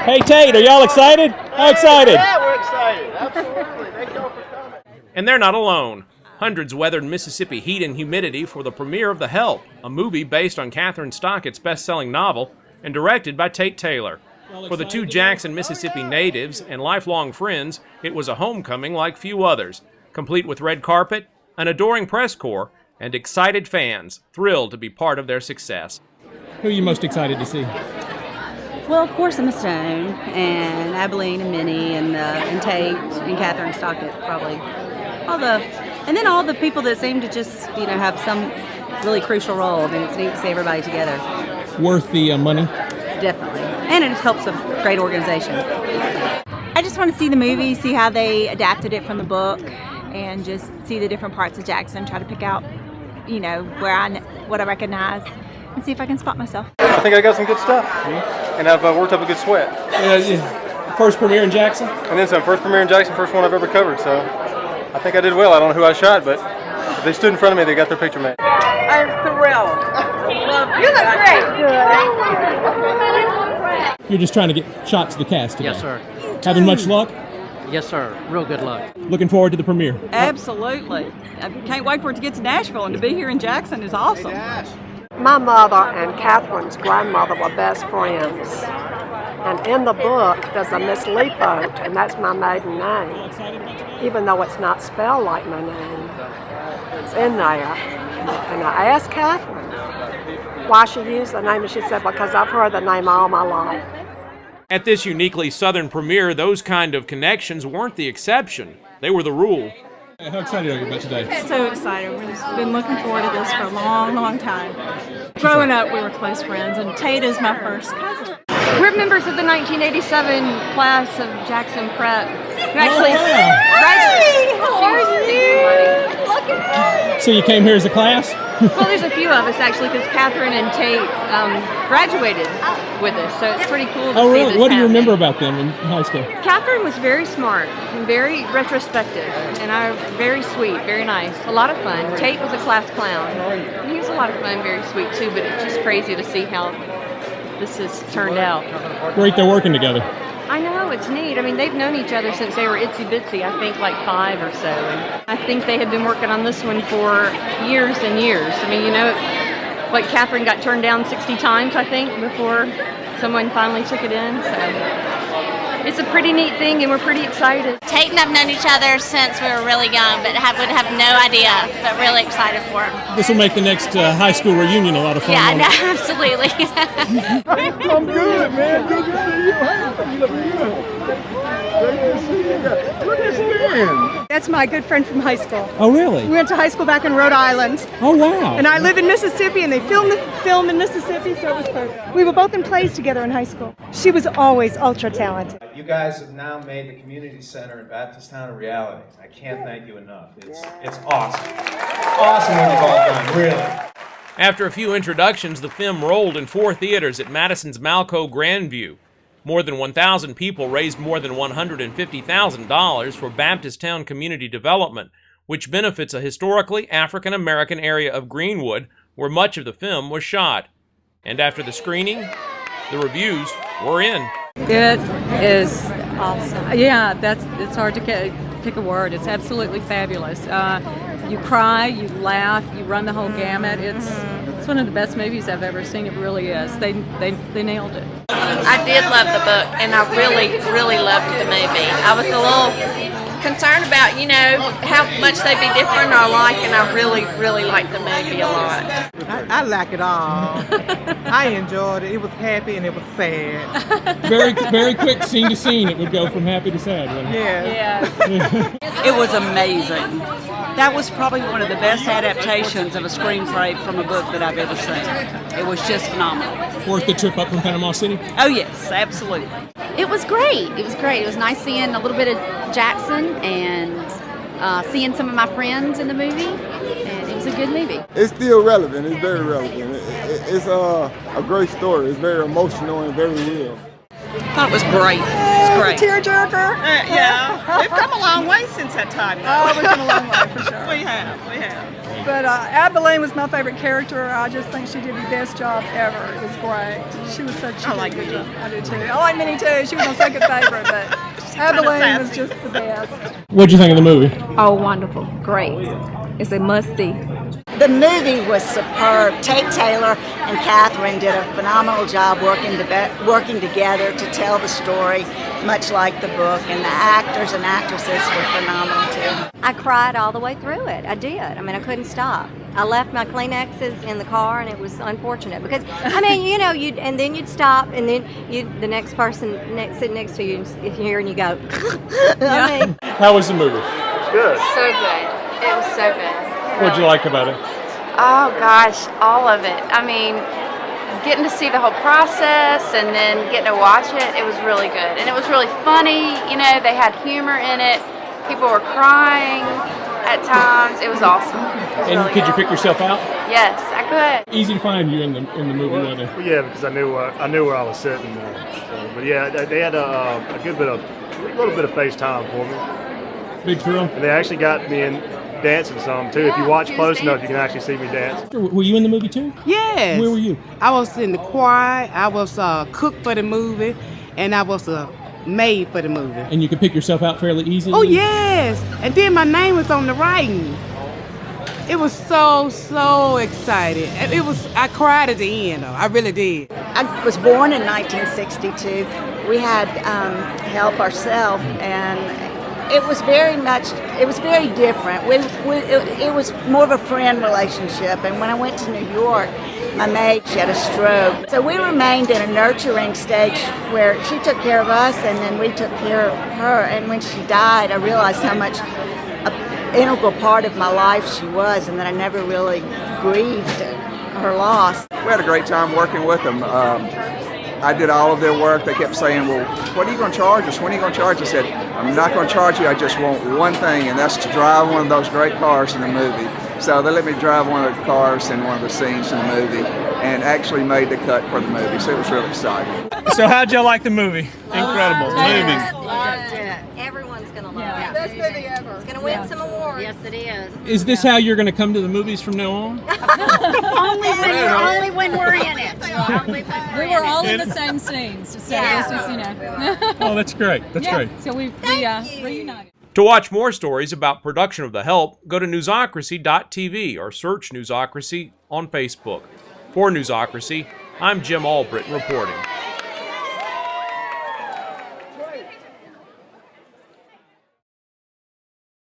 Hey, Tate, are y'all excited? How excited? Yeah, we're excited. Absolutely. Thank y'all for coming. And they're not alone. Hundreds weathered Mississippi heat and humidity for the premiere of The Help, a movie based on Catherine Stockett's best-selling novel and directed by Tate Taylor. For the two Jackson, Mississippi natives and lifelong friends, it was a homecoming like few others, complete with red carpet, an adoring press corps, and excited fans thrilled to be part of their success. Who are you most excited to see? Well, of course, Emma Stone and Abilene and Minnie and Tate and Catherine Stockett, probably. And then all the people that seem to just, have some really crucial role. I mean, it's neat to see everybody together. Worth the money? Definitely. And it helps a great organization. I just want to see the movie, see how they adapted it from the book, and just see the different parts of Jackson, try to pick out, what I recognize, and see if I can spot myself. I think I got some good stuff, and I've worked up a good sweat. First premiere in Jackson? And then some. First premiere in Jackson, first one I've ever covered, so I think I did well. I don't know who I shot, but if they stood in front of me, they got their picture made. I'm thrilled. You look great. You're just trying to get shots of the cast today. Yes, sir. Having much luck? Yes, sir. Real good luck. Looking forward to the premiere. Absolutely. I can't wait for it to get to Nashville, and to be here in Jackson is awesome. My mother and Catherine's grandmother were best friends. And in the book, there's a Miss Leafoot, and that's my maiden name. Even though it's not spelled like my name, it's in there. And I asked Catherine why she used the name, and she said, because I've heard the name all my life. At this uniquely Southern premiere, those kind of connections weren't the exception. They were the rule. How excited are you about today? So excited. We've been looking forward to this for a long, long time. Growing up, we were close friends, and Tate is my first cousin. We're members of the 1987 class of Jackson Prep. We actually Hey, how are you? Look at that. So you came here as a class? Well, there's a few of us actually, because Catherine and Tate graduated with us, so it's pretty cool to see really? this What do you happening. remember about them in high school? Catherine was very smart and very retrospective, and very sweet, very nice, a lot of fun. Tate was a class clown. He was a lot of fun, very sweet too, but it's just crazy to see how this has turned out. Great, they're working together. I know, it's neat. I mean, they've known each other since they were itsy bitsy, I think like 5 or so. And I think they had been working on this one for years and years. I mean, Catherine got turned down 60 times, I think, before someone finally took it in. So it's a pretty neat thing, and we're pretty excited. Tate and I've known each other since we were really young, but would have no idea, but really excited for him. This will make the next high school reunion a lot of fun. Yeah, no, absolutely. I'm good, man. Good to see you. Great to see you. Look at this man. That's my good friend from high school. Oh, really? We went to high school back in Rhode Island. Oh, wow. And I live in Mississippi, and they filmed the film in Mississippi, so it was perfect. We were both in plays together in high school. She was always ultra talented. You guys have now made the community center in Baptisttown a reality. I can't thank you enough. It's awesome. Awesome what you've all done, really. After a few introductions, the film rolled in 4 theaters at Madison's Malco Grandview. More than 1,000 people raised more than $150,000 for Baptisttown Community Development, which benefits a historically African-American area of Greenwood where much of the film was shot. And after the screening, the reviews were in. It is awesome. Yeah, it's hard to pick a word. It's absolutely fabulous. You cry, you laugh, you run the whole gamut. It's one of the best movies I've ever seen. It really is. They nailed it. I did love the book, and I really, really loved the movie. I was a little concerned about, how much they'd be different or alike, and I really, really liked the movie a lot. I like it all. I enjoyed it. It was happy and it was sad. Very, very quick scene to scene. It would go from happy to sad. Wouldn't it? Yes. It was amazing. That was probably one of the best adaptations of a screenplay from a book that I've ever seen. It was just phenomenal. Worth the trip up from Panama City? Oh, yes, absolutely. It was great. It was great. It was nice seeing a little bit of Jackson and seeing some of my friends in the movie, and it was a good movie. It's still relevant. It's very relevant. It's a great story. It's very emotional and very real. I thought it was great. It was great. Tearjerker. Yeah. We've come a long way since that time. Oh, we've come a long way for sure. We have. But Abilene was my favorite character. I just think she did the best job ever. It was great. She was such a good job. I do too. I like Minnie too. She was my second favorite, but Abilene was just the best. What'd you think of the movie? Oh, wonderful. Great. It's a must-see. The movie was superb. Tate Taylor and Catherine did a phenomenal job working together to tell the story, much like the book, and the actors and actresses were phenomenal too. I cried all the way through it. I did. I mean, I couldn't stop. I left my Kleenexes in the car, and it was unfortunate because, I mean, you know, you'd stop, and then the next person sitting next to you is here, and you go. I mean, How was the movie? Good. So good. It was so good. What'd you like about it? Oh gosh, all of it. I mean, getting to see the whole process and then getting to watch it, it was really good. And it was really funny, you know, they had humor in it. People were crying at times. It was awesome. And really could you good. pick yourself out? Yes, I could. Easy to find you in the movie, wasn't it? Well, yeah, because I knew where I was sitting. But yeah, they had a little bit of face time for me. Big thrill. And they actually got me in dancing some too. If you watch close enough, you can actually see me dance. Were you in the movie too? Yes. Where were you? I was in the choir. I was cook for the movie, and I was a maid for the movie. And you could pick yourself out fairly easily? Oh yes. And then my name was on the writing. It was so excited. I cried at the end though. I really did. I was born in 1962. We had help ourselves, and it was very different. It was more of a friend relationship. And when I went to New York, my maid, she had a stroke. So we remained in a nurturing stage where she took care of us and then we took care of her. And when she died, I realized how much an integral part of my life she was, and that I never really grieved her loss. We had a great time working with them. I did all of their work. They kept saying, well, what are you going to charge us? When are you going to charge us? I said, I'm not going to charge you. I just want one thing, and that's to drive one of those great cars in the movie. So they let me drive one of the cars in one of the scenes in the movie and actually made the cut for the movie. So it was really exciting. So how'd y'all like the movie? Incredible movie. loved it. Everyone's going to love it. Best movie ever. It's going to win some awards. Yes, it is. Is this how you're going to come to the movies from now on? only when we're in it. We were all in the same scenes, so this was, you know. Oh, that's great. That's great. So we reunited. To watch more stories about production of The Help, go to newsocracy.tv or search Newsocracy on Facebook. For Newsocracy, I'm Jim Albritton reporting.